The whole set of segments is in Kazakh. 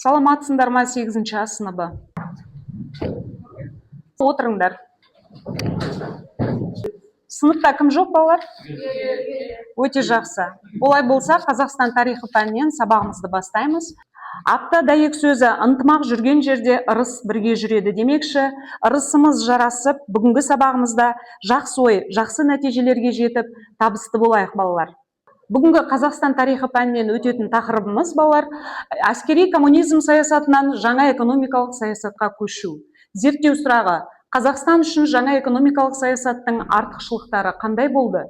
Саламатсыңдар ма 8-ші А сыныбы? Отырыңдар. Сыныпта кім жоқ балалар? Өте жақсы. Олай болса, Қазақстан тарихы пәнінен сабағымызды бастаймыз. Апта дәйек сөзі ынтымақ жүрген жерде ырыс бірге жүреді демекші, ырысымыз жарасып, бүгінгі сабағымызда жақсы ой, жақсы нәтижелерге жетіп, табысты болайық балалар. Бүгінгі Қазақстан тарихы пәнінен өтетін тақырыбымыз балалар, әскери коммунизм саясатынан жаңа экономикалық саясатқа көшу. Зерттеу сұрағы: Қазақстан үшін жаңа экономикалық саясаттың артықшылықтары қандай болды?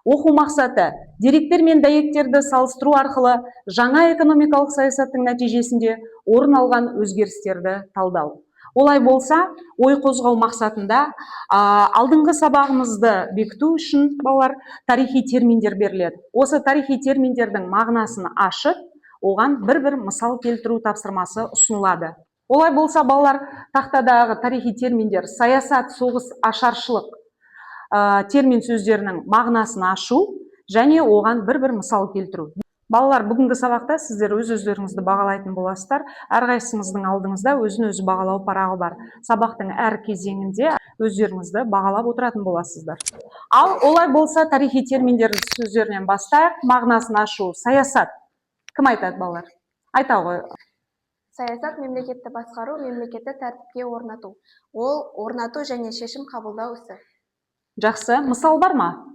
Оқу мақсаты: деректер мен дәйектерді салыстыру арқылы жаңа экономикалық саясаттың нәтижесінде орын алған өзгерістерді талдау. Олай болса, ой қозғау мақсатында алдыңғы сабағымызды бекіту үшін балалар тарихи терминдер беріледі. Осы тарихи терминдердің мағынасын ашып, оған бір мысал келтіру тапсырмасы ұсынылады. Олай болса, балалар тақтадағы тарихи терминдер саясат, соғыс, ашаршылық термин сөздерінің мағынасын ашу және оған бір мысал келтіру. Балалар, бүгінгі сабақта сіздер өз-өздеріңізді бағалайтын боласыздар. Әрқайсыңыздың алдыңызда өзін-өзі бағалау парағы бар. Сабақтың әр кезеңінде өздеріңізді бағалап отыратын боласыздар. Ал олай болса, тарихи терминдер сөздерінен бастайық. Мағынасын ашу: саясат. Кім айтады балалар? Айта ғой. Саясат мемлекетті басқару, мемлекетті тәртіпке орнату. Ол орнату және шешім қабылдау ісі. Жақсы. Мысал бар ма?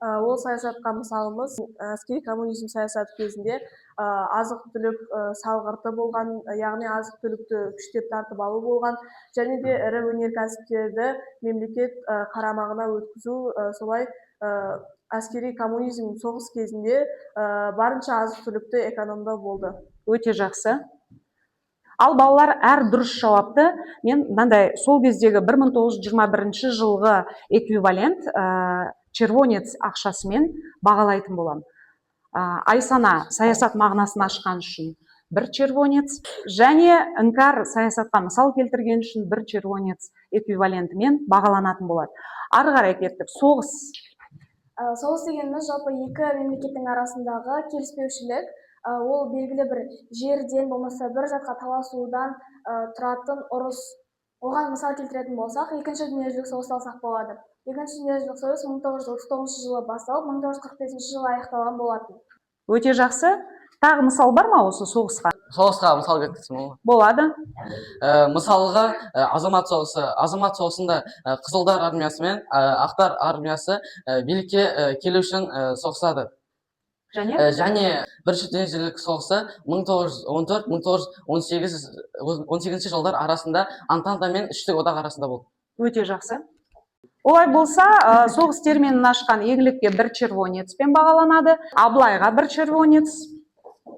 Ол саясатқа мысалымыз әскери коммунизм саясаты кезінде азық-түлік салғырты болған, яғни азық-түлікті күштеп тартып алу болған, және де ірі өнеркәсіптерді мемлекет қарамағына өткізу. Солай әскери коммунизм соғыс кезінде барынша азық-түлікті экономдау болды. Өте жақсы. Ал балалар, әр дұрыс жауапты мен мынандай сол кездегі 1921 жылғы эквивалент червонец ақшасымен бағалайтын болам. Айсана саясат мағынасын ашқан үшін 1 червонец, және іңкәр саясатқа мысал келтірген үшін 1 червонец эквивалентімен бағаланатын болады. Ары қарай кеттік. Соғыс. Соғыс дегеніміз жалпы екі мемлекеттің арасындағы келіспеушілік. Ол белгілі бір жерден болмаса бір затқа таласудан тұратын ұрыс. Оған мысал келтіретін болсақ, екінші дүниежүзілік соғысты алсақ болады. Екінші дүниежүзілік соғыс 1939 жылы басталып, 1945 жылы аяқталған болатын. Өте жақсы. Тағы мысал бар ма осы соғысқа? Соғысқа мысал келтірсем болады. Мысалға азамат соғысы. Азамат соғысында Қызылдар армиясы мен Ақтар армиясы билікке келу үшін соғысады. Және бірінші дүниежүзілік соғысы 1914-1918 жылдар арасында Антанта мен Үштік одақ арасында болды. Өте жақсы. Олай болса, соғыс терминін ашқан еңлікке 1 червонецпен бағаланады, Абылайға 1 червонец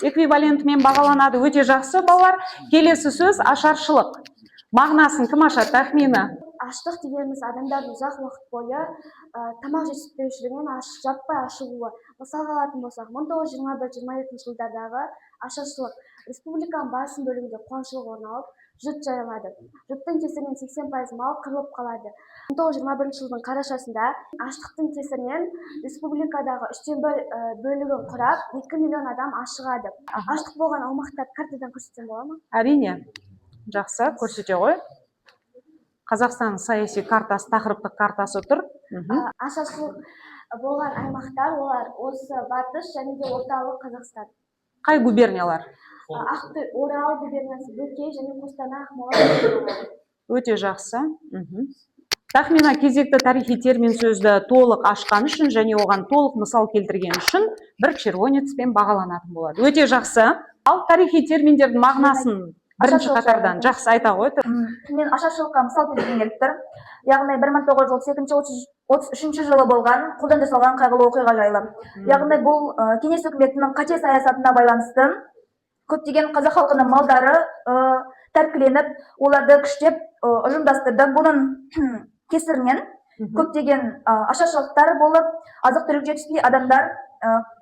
эквивалентімен бағаланады. Өте жақсы балалар. Келесі сөз ашаршылық. Мағынасын кім ашады? Тахмина. Аштық дегеніміз адамдардың ұзақ уақыт бойы тамақ жетіспеушілігінен жаппай ашығуы. Мысалға алатын болсақ, 1921-22 жылдардағы ашаршылық. Республиканың басым бөлігінде қуаңшылық орын алып, жұт жайылады. Жұттың кесірінен 80% мал қырылып қалады. 1921 жылдың қарашасында аштықтың кесірінен республикадағы 1/3 бөлігін құрап, 2 миллион адам ашығады. Аштық болған аумақтар картадан көрсетсем бола ма? Әрине. Жақсы, көрсете ғой. Қазақстан саяси картасы, тақырыптық картасы тұр. Ашаршылық болған аймақтар, олар осы батыс және де орталық Қазақстан. Қай губерниялар? Ақтөбе, Орал губерниясы, Бөкей және Қостанай, Ақмола. Өте жақсы. Тахмина кезекті тарихи термин сөзді толық ашқан үшін және оған толық мысал келтірген үшін 1 червонецпен бағаланатын болады. Өте жақсы. Ал тарихи терминдердің мағынасын бірінші қатардан жақсы айта ғой. Мен ашаршылыққа мысал келтіргім келіп тұр. Яғни 1932-33 жылы болған қолдан жасалған қайғылы оқиға жайлы. Яғни бұл кеңес үкіметінің қате саясатына байланысты көптеген қазақ халқының малдары тәркіленіп, оларды күштеп ұжымдастырды. Бұның кесірінен көптеген ашаршылықтар болып, азық-түлік жетіспей адамдар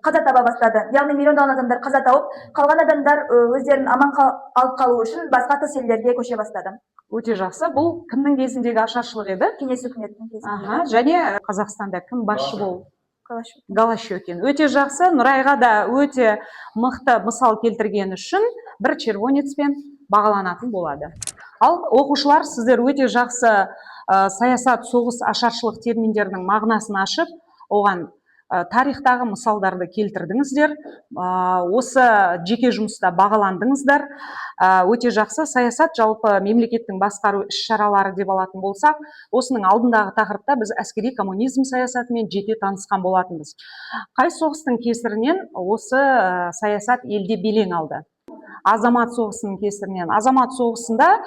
қаза таба бастады. Яғни миллиондаған адамдар қаза тауып, қалған адамдар өздерін аман алып қалу үшін басқа тыс елдерге көше бастады. Өте жақсы. Бұл кімнің кезіндегі ашаршылық еді? Кеңес үкіметінің кезінде. Және Қазақстанда кім басшы болды? Голощекин. Өте жақсы. Нұрайға да өте мықты мысал келтірген үшін бір червонецпен бағаланатын болады. Ал оқушылар, сіздер өте жақсы саясат, соғыс, ашаршылық терминдерінің мағынасын ашып, оған тарихтағы мысалдарды келтірдіңіздер, осы жеке жұмыста бағаландыңыздар. Өте жақсы. Саясат жалпы мемлекеттің басқару іс-шаралары деп алатын болсақ, осының алдындағы тақырыпта біз әскери коммунизм саясатымен жете танысқан болатынбыз. Қай соғыстың кесірінен осы саясат елде белең алды? Азамат соғысының кесірінен. Азамат соғысында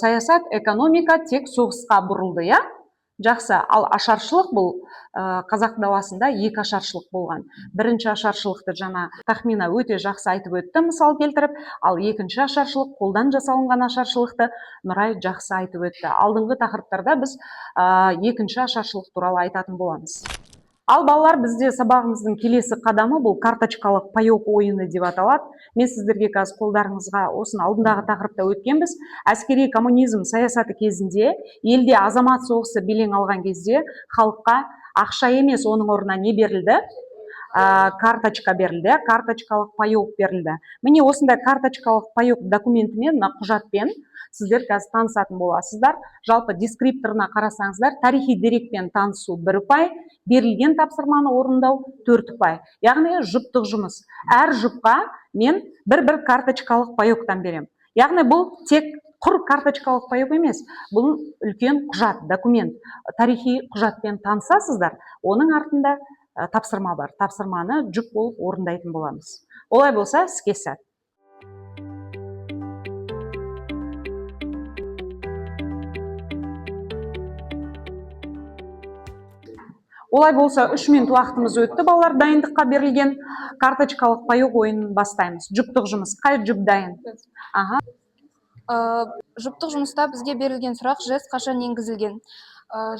саясат, экономика тек соғысқа бұрылды, я? Жақсы. Ал ашаршылық бұл қазақ даласында екі ашаршылық болған. Бірінші ашаршылықты жаңа Тахмина өте жақсы айтып өтті, мысал келтіріп, ал екінші ашаршылық, қолдан жасалынған ашаршылықты Нұрай жақсы айтып өтті. Алдыңғы тақырыптарда біз екінші ашаршылық туралы айтатын боламыз. Ал балалар, бізде сабағымыздың келесі қадамы бұл карточкалық паек ойыны деп аталады. Мен сіздерге қазір қолдарыңызға осыны алдындағы тақырыпта өткенбіз. Әскери коммунизм саясаты кезінде, елде азамат соғысы белең алған кезде халыққа ақша емес, оның орнына не берілді? Карточка берілді, карточкалық паек берілді. Міне осындай карточкалық паек документімен, құжатпен сіздер қазір танысатын боласыздар. Жалпы дескрипторына қарасаңыздар, тарихи дерекпен танысу 1 ұпай, берілген тапсырманы орындау 4 ұпай. Яғни жұптық жұмыс. Әр жұпқа мен бір карточкалық паектан берем. Яғни бұл тек құр карточкалық паек емес, бұл үлкен құжат, документ. Тарихи құжатпен танысасыздар, оның артында тапсырма бар. Тапсырманы жұп болып орындайтын боламыз. Олай болса, іске сәт. Олай болса, 3 минут уақытымыз өтті, балалар. Дайындыққа берілген карточкалық паек ойынын бастаймыз. Жұптық жұмыс. Қай жұп дайын? Жұптық жұмыста бізге берілген сұрақ жест қашан енгізілген?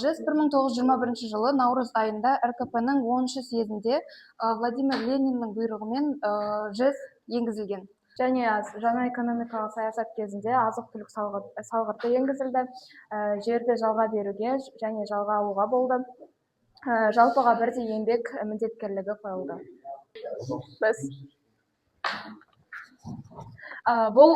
Жест 1921 жылы наурыз айында РКП-ның 10-шы съезінде Владимир Лениннің бұйрығымен жест енгізілген. Және жаңа экономикалық саясат кезінде азық-түлік салғырты енгізілді. Жерді жалға беруге және жалға алуға болды. Жалпыға бірдей еңбек міндеткерлігі қойылды. Бұл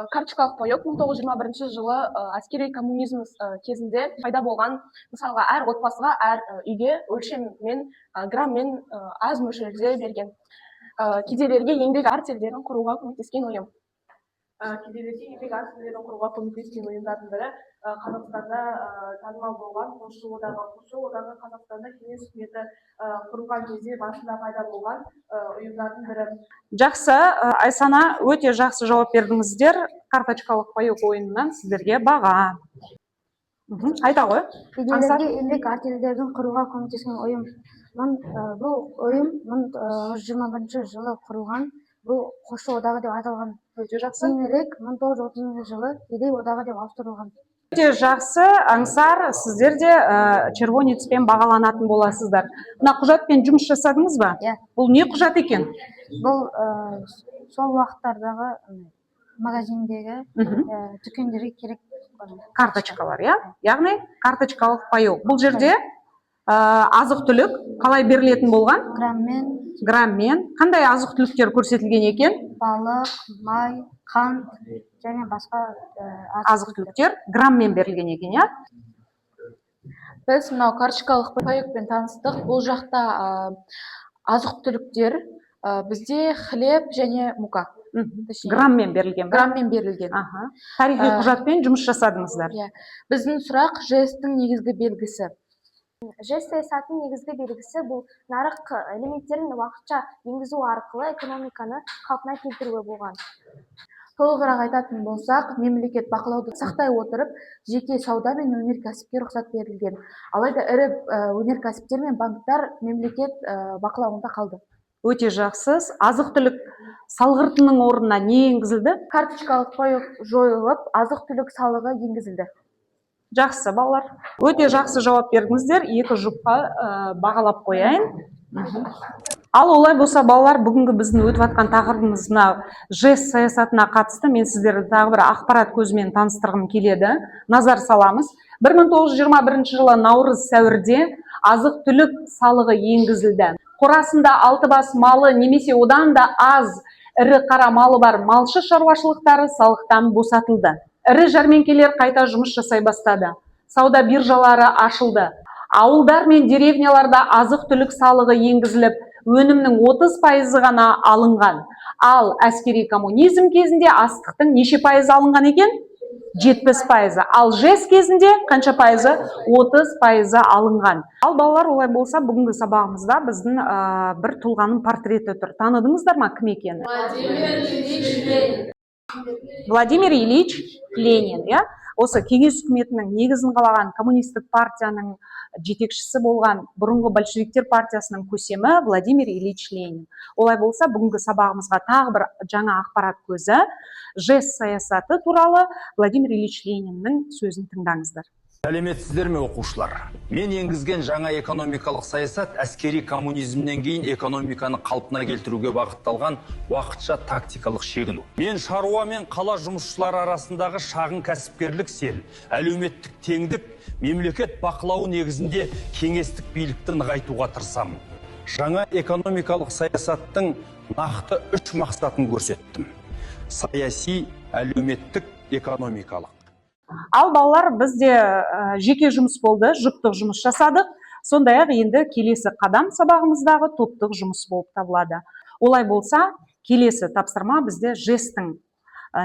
карточкалық паек 1921 жылы әскери коммунизм кезінде пайда болған. Мысалға, әр отбасыға, әр үйге өлшеммен, граммен аз мөлшерде берген. Кедейлерге еңбек артельдерін құруға көмектескен ұйым. Кедейлерге еңбек артельдерін құруға көмектескен ұйымдардың бірі Қазақстанда танымал болған Қосшы одағы. Қосшы одағы Қазақстанда кеңес үкіметі құрылған кезде басында пайда болған ұйымдардың бірі. Жақсы, Айсана, өте жақсы жауап бердіңіздер. Карточкалық паек ойынынан сіздерге баға. Айта ғой. Кедейлерге еңбек артельдерін құруға көмектескен ұйым. Бұл ұйым 1921 жылы құрылған. Бұл Қосшы одағы деп аталған. Өте жақсы. Кейінірек 1930 жылы Кедей одағы деп ауыстырылған. Өте жақсы, Аңсар, сіздер де червонецпен бағаланатын боласыздар. Мына құжатпен жұмыс жасадыңыз ба? Иә. Бұл не құжат екен? Бұл сол уақыттардағы магазиндегі дүкендерге керек карточкалар, я? Яғни карточкалық паек. Бұл жерде азық-түлік қалай берілетін болған? Граммен. Қандай азық-түліктер көрсетілген екен? Балық, май, қант және басқа азық-түліктер граммен берілген екен, я? Біз мынау карточкалық паекпен таныстық. Бұл жақта азық-түліктер бізде хлеб және мука. Граммен берілген. Граммен берілген. Тарихи құжатпен жұмыс жасадыңыздар. Біздің сұрақ жесттің негізгі белгісі. Жест саясатының негізгі белгісі бұл нарық элементтерін уақытша енгізу арқылы экономиканы қалпына келтіруі болған. Толығырақ айтатын болсақ, мемлекет бақылауды сақтай отырып, жеке сауда мен өнеркәсіпке рұқсат берілген. Алайда ірі өнеркәсіптер мен банктар мемлекет бақылауында қалды. Өте жақсы. Азық-түлік салғыртының орнына не енгізілді? Карточкалық паек жойылып, азық-түлік салығы енгізілді. Жақсы, балалар. Өте жақсы жауап бердіңіздер. 2 жұпқа бағалап қояйын. Ал олай болса, балалар, бүгінгі біздің өтіп атқан тақырыбымызына жест саясатына қатысты мен сіздерді тағы бір ақпарат көзімен таныстырғым келеді. Назар саламыз. 1921 жылы наурыз сәуірде азық-түлік салығы енгізілді. Қорасында 6 бас малы немесе одан да аз ірі қара малы бар малшы шаруашылықтары салықтан босатылды. Ірі жәрмеңкелер қайта жұмыс жасай бастады. Сауда биржалары ашылды. Ауылдар мен деревняларда азық-түлік салығы енгізіліп, өнімнің 30% ғана алынған. Ал әскери коммунизм кезінде астықтың неше пайызы алынған екен? 70%. Ал ЖЭС кезінде қанша пайызы? 30% алынған. Ал балалар, олай болса, бүгінгі сабағымызда біздің бір тұлғаның портреті тұр. Таныдыңыздар ма, кім екенін? Владимир Ильич Ленин, иә? Осы кеңес үкіметінің негізін қалаған коммунистік партияның жетекшісі болған бұрынғы большевиктер партиясының көсемі Владимир Ильич Ленин. Олай болса, бүгінгі сабағымызға тағы бір жаңа ақпарат көзі, ЖЭС саясаты туралы Владимир Ильич Лениннің сөзін тыңдаңыздар. Сәлеметсіздер ме, оқушылар? Мен енгізген жаңа экономикалық саясат әскери коммунизмнен кейін экономиканы қалпына келтіруге бағытталған уақытша тактикалық шегіну. Мен шаруа мен қала жұмысшылары арасындағы шағын кәсіпкерлік сел, әлеуметтік теңдік, мемлекет бақылауы негізінде кеңестік билікті нығайтуға тырысамын. Жаңа экономикалық саясаттың нақты 3 мақсатын көрсеттім. Саяси, әлеуметтік, экономикалық. Ал балалар, бізде жеке жұмыс болды, жұптық жұмыс жасадық. Сондай-ақ енді келесі қадам сабағымыздағы топтық жұмыс болып табылады. Олай болса, келесі тапсырма бізде ЖЭС-тің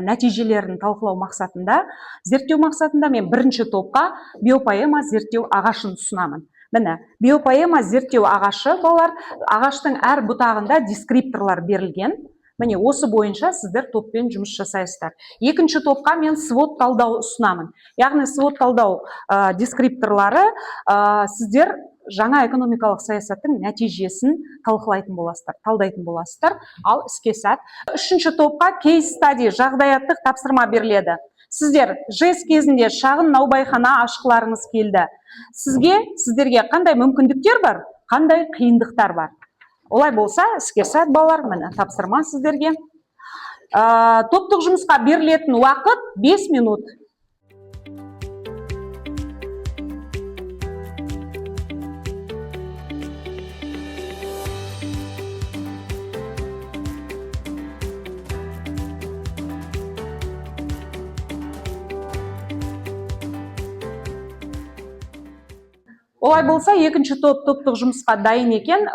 нәтижелерін талқылау мақсатында, зерттеу мақсатында мен бірінші топқа биопоэма зерттеу ағашын ұсынамын. Міне, биопоэма зерттеу ағашы, балалар, ағаштың әр бұтағында дескрипторлар берілген. Міне, осы бойынша сіздер топпен жұмыс жасайсыздар. Екінші топқа мен свод талдау ұсынамын. Яғни свод талдау дескрипторлары сіздер жаңа экономикалық саясаттың нәтижесін талқылайтын боласыздар, талдайтын боласыздар. Ал іске сәт. Үшінші топқа кейс стади, жағдаяттық тапсырма беріледі. Сіздер ЖЭС кезінде шағын наубайхана ашқыларыңыз келді. Сіздерге қандай мүмкіндіктер бар, қандай қиындықтар бар? Олай болса, іске сәт, балалар, міне тапсырма сіздерге. Топтық жұмысқа берілетін уақыт 5 минут. Олай болса, екінші топтық жұмысқа дайын екен.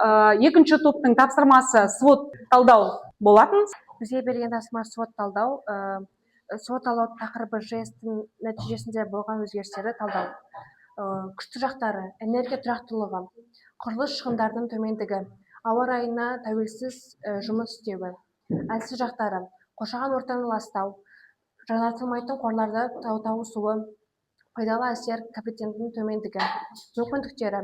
Екінші топтың тапсырмасы свод талдау болатын. Бізге берген тапсырма свод талдау. Свод талдау тақырыбы ЖЭС-тің нәтижесінде болған өзгерістерді талдау. Күшті жақтары, энергия тұрақтылығы, құрылыс шығындардың төмендігі, ауа райына тәуелсіз жұмыс істеуі. Әлсіз жақтары, қоршаған ортаны ластау, жаңартылмайтын қорларда тау суы, пайдалы әсер коэффициентінің төмендігі. Мүмкіндіктері: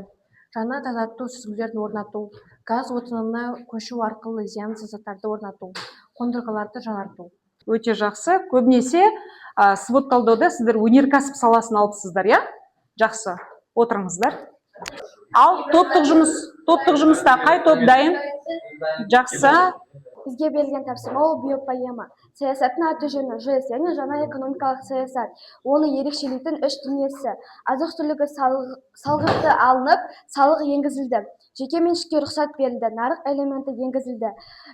жаңа тазарту сүзгілерін орнату, газ отынына көшу арқылы зиянсыз заттарды орнату, қондырғыларды жаңарту. Өте жақсы. Көбінесе свод талдауда сіздер өнеркәсіп саласын алыпсыздар, иә? Жақсы. Отырыңыздар. Ал топтық жұмыста қай топ дайын? Жақсы. Бізге берілген тапсырма ол биопоэма. Саясаттың аты жөні ЖЭС, яғни жаңа экономикалық саясат. Оны ерекшелейтін үш дүниесі: азық-түлігі салғырты алынып, салық енгізілді. Жеке меншікке рұқсат берілді, нарық элементі енгізілді.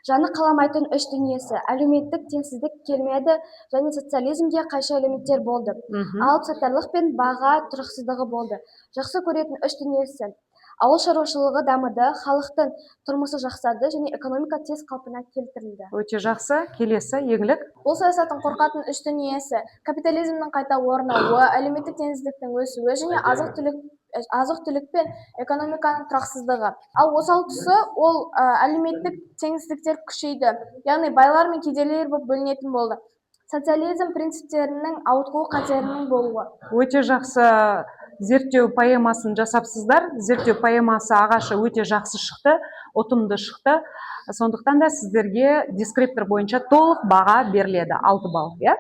Жаны қаламайтын үш дүниесі: әлеуметтік теңсіздік келмеді және социализмге қайшы элементтер болды. Алып-сатарлық пен баға тұрақсыздығы болды. Жақсы көретін үш дүниесі: ауыл шаруашылығы дамыды, халықтың тұрмысы жақсарды және экономика тез қалпына келтірілді. Өте жақсы. Келесі, еңлік. Бұл саясаттың қорқатын үш дүниесі: капитализмнің қайта орнауы, әлеуметтік теңсіздіктің өсуі және азық-түлік пен экономиканың тұрақсыздығы. Ал осал тұсы ол әлеуметтік теңсіздіктер күшейді, яғни байлар мен кедейлер болып бөлінетін болды. Социализм принциптерінің ауытқу қатерінің болуы. Өте жақсы зерттеу поэмасын жасапсыздар. Зерттеу поэмасы ағашы өте жақсы шықты, ұтымды шықты. Сондықтан да сіздерге дескриптор бойынша толық баға беріледі, 6 балл, иә?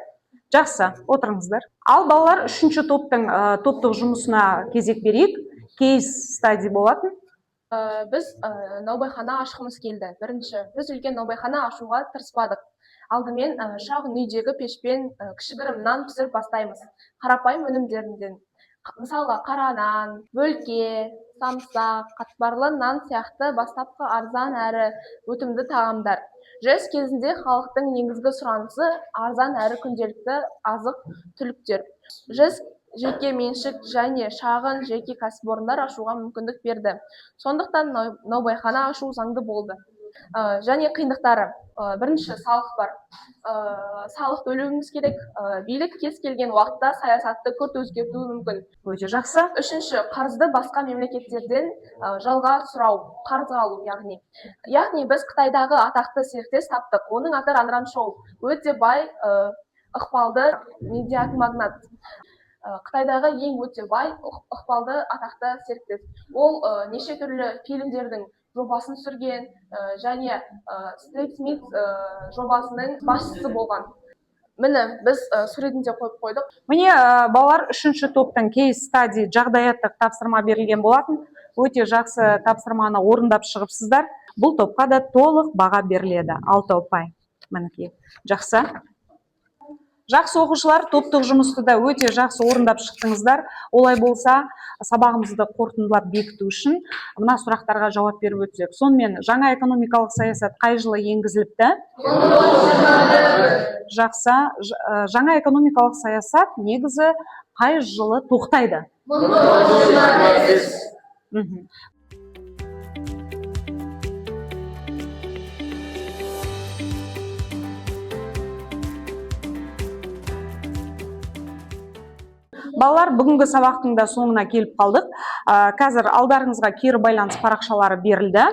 Жақсы, отырыңыздар. Ал балалар, үшінші топтық жұмысына кезек берейік. Кейс стади болатын. Біз наубайхана ашқымыз келді. Бірінші, біз үлкен наубайхана ашуға тырыспадық. Алдымен шағын үйдегі пешпен кішігірім нан пісіріп бастаймыз. Қарапайым өнімдерден. Мысалға, қара нан, бөлке, самсақ, қатпарлы нан сияқты бастапқы арзан әрі өтімді тағамдар. жэс кезінде халықтың негізгі сұранысы арзан әрі күнделікті азық түліктер. жэс жеке меншік және шағын жеке кәсіпорындар ашуға мүмкіндік берді. Сондықтан наубайхана ашу заңды болды. Және қиындықтары. Бірінші, салық бар. Салық төлеуіміз керек. Билік кез келген уақытта саясатты күрт өзгертуі мүмкін. Өте жақсы. Үшінші, қарызды басқа мемлекеттерден жалға сұрау, қарыз алу, яғни. Яғни біз Қытайдағы атақты серіктес таптық. Оның аты Ранран Шоу. Өте бай, ықпалды медиамагнат. Қытайдағы ең өте бай, ықпалды атақты серіктес. Ол неше түрлі фильмдердің жобасын сүрген және Стрит Смит жобасының басшысы болған. Міне, біз суретінде қойып қойдық. Міне, балалар 3-ші топтың кейс стади жағдаяттық тапсырма берілген болатын. Өте жақсы тапсырманы орындап шығыпсыздар. Бұл топқа да толық баға беріледі. 6 ұпай. Мінекей. Жақсы. Жақсы оқушылар, топтық жұмысты да өте жақсы орындап шықтыңыздар. Олай болса, сабағымызды қорытындылап бекіту үшін мына сұрақтарға жауап беріп өтсек. Сонымен, жаңа экономикалық саясат қай жылы енгізіліпті? Жақсы. Жаңа экономикалық саясат негізі қай жылы тоқтайды? 1925. Балалар, бүгінгі сабақтың да соңына келіп қалдық. Қазір алдарыңызға кері байланыс парақшалары берілді.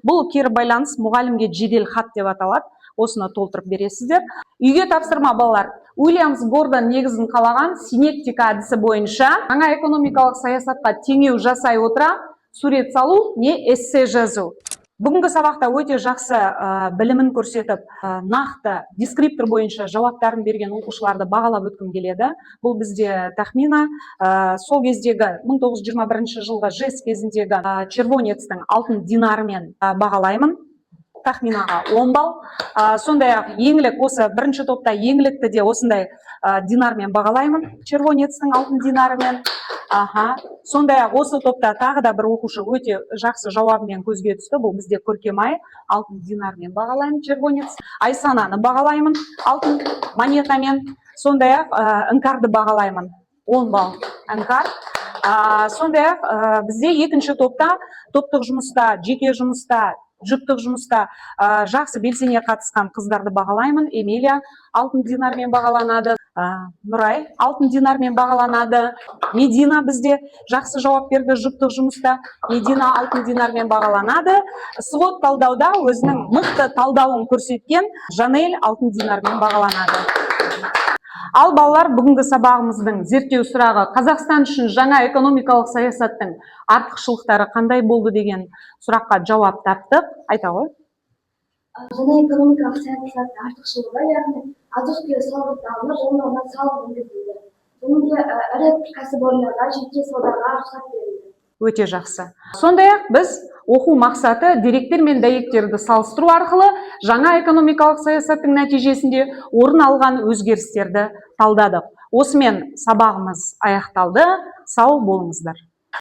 Бұл кері байланыс мұғалімге жедел хат деп аталады. Осыны толтырып бересіздер. Үйге тапсырма балалар. Уильямс Гордон негізін қалаған синектика әдісі бойынша жаңа экономикалық саясатқа теңеу жасай отыра сурет салу не эссе жазу. Бүгінгі сабақта өте жақсы білімін көрсетіп, нақты дескриптор бойынша жауаптарын берген оқушыларды бағалап өткім келеді. Бұл бізде тахмина сол кездегі 1921 жылғы жэс кезіндегі червонецтің алтын динарымен бағалаймын. Тахминаға 10 балл. Сондай-ақ еңлік, осы бірінші топта еңлікті де осындай динармен бағалаймын. Червонецтің алтын динарымен. Сондай-ақ осы топта тағы да бір оқушы өте жақсы жауабымен көзге түсті. Бұл бізде Көркемай алтын динармен бағалаймын. Червонец. Айсананы бағалаймын алтын монетамен. Сондай-ақ Іңкарды бағалаймын. 10 балл Іңкар. Сондай-ақ бізде екінші топта топтық жұмыста, жеке жұмыста, жүптік жұмыста жақсы белсене қатысқан қыздарды бағалаймын. Эмилия алтын динармен бағаланады. Нұрай алтын динармен бағаланады. Медина бізде жақсы жауап берді жүптік жұмыста. Медина алтын динармен бағаланады. Свод талдауда өзінің мықты талдауын көрсеткен Жанель алтын динармен бағаланады. Ал балалар, бүгінгі сабағымыздың зерттеу сұрағы Қазақстан үшін жаңа экономикалық саясаттың артықшылықтары қандай болды деген сұраққа жауап таптық. Айта ғой. Жаңа экономикалық саясаттың артықшылығы, яғни азық-түлік салығы алынып, жаңадан салық енгізілді. Және де ірі кәсіпорындарға, жеке саудаға рұқсат берілді. Өте жақсы. Сондай-ақ біз оқу мақсаты деректер мен дәйектерді салыстыру арқылы жаңа экономикалық саясаттың нәтижесінде орын алған өзгерістерді талдадық. Осымен сабағымыз аяқталды. Сау болыңыздар.